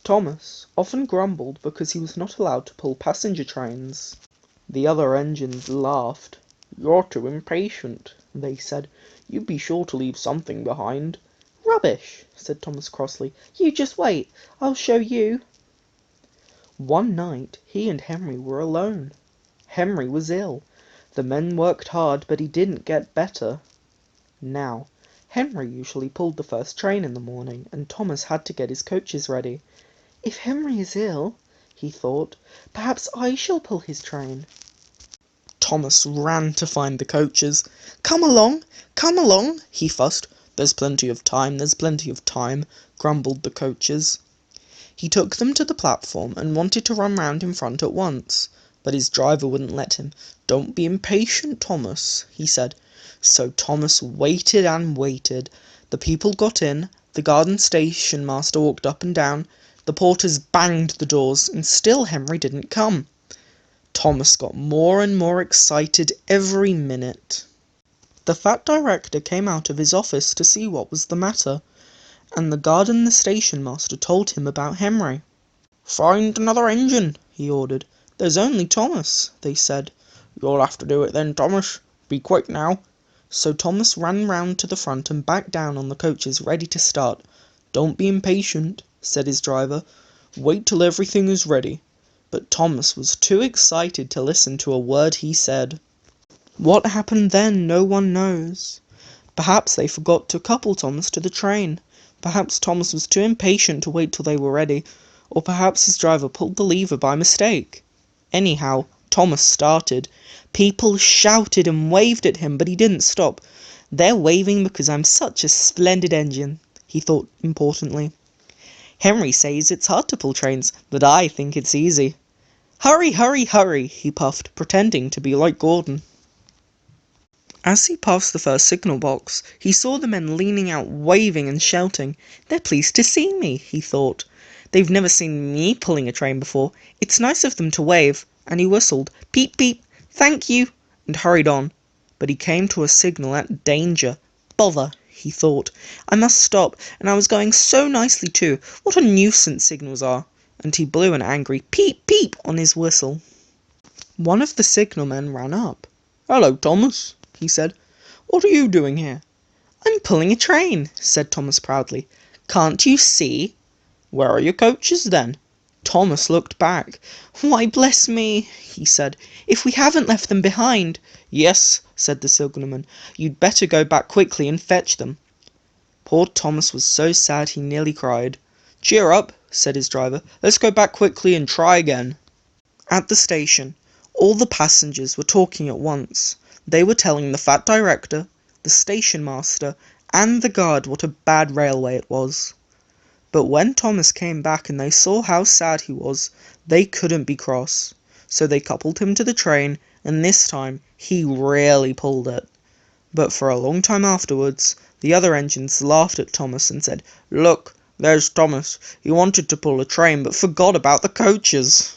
Thomas often grumbled because he was not allowed to pull passenger trains. The other engines laughed. "You're too impatient," they said. "You be sure to leave something behind." "Rubbish!" said Thomas crossly. "You just wait. I'll show you." One night he and Henry were alone. Henry was ill. The men worked hard, but he didn't get better. Now, Henry usually pulled the first train in the morning, and Thomas had to get his coaches ready. "If Henry is ill," he thought, "perhaps I shall pull his train." Thomas ran to find the coaches. Come along," he fussed. There's plenty of time," grumbled the coaches. He took them to the platform and wanted to run round in front at once, but his driver wouldn't let him. "Don't be impatient, Thomas," he said. So Thomas waited and waited. The people got in, the garden station master walked up and down, the porters banged the doors, and still Henry didn't come. Thomas got more and more excited every minute. The fat director came out of his office to see what was the matter, and the guard and the station master told him about Henry. "Find another engine," he ordered. "There's only Thomas," they said. "You'll have to do it then, Thomas. Be quick now." So Thomas ran round to the front and back down on the coaches, ready to start. "Don't be impatient," said his driver. "Wait till everything is ready." But Thomas was too excited to listen to a word he said. What happened then, no one knows. Perhaps they forgot to couple Thomas to the train. Perhaps Thomas was too impatient to wait till they were ready, or perhaps his driver pulled the lever by mistake. Anyhow, Thomas started. People shouted and waved at him, but he didn't stop. "They're waving because I'm such a splendid engine," he thought importantly. "Henry says it's hard to pull trains, but I think it's easy. Hurry, hurry, hurry," he puffed, pretending to be like Gordon. As he passed the first signal box, he saw the men leaning out, waving and shouting. "They're pleased to see me," he thought. "They've never seen me pulling a train before. It's nice of them to wave," and he whistled, "Peep, peep, thank you," and hurried on. But he came to a signal at danger. "Bother," he thought. "I must stop, and I was going so nicely too. What a nuisance signals are," and he blew an angry peep, peep on his whistle. One of the signalmen ran up. "Hello, Thomas," he said. "What are you doing here?" "I'm pulling a train," said Thomas proudly. "Can't you see?" "Where are your coaches, then?" Thomas looked back. "Why, bless me," he said, "if we haven't left them behind." "Yes," said the signalman, "you'd better go back quickly and fetch them." Poor Thomas was so sad he nearly cried. "Cheer up," said his driver. "Let's go back quickly and try again." At the station, all the passengers were talking at once. They were telling the fat director, the station master, and the guard what a bad railway it was. But when Thomas came back and they saw how sad he was, they couldn't be cross. So they coupled him to the train, and this time he really pulled it. But for a long time afterwards, the other engines laughed at Thomas and said, "Look, there's Thomas. He wanted to pull a train but forgot about the coaches."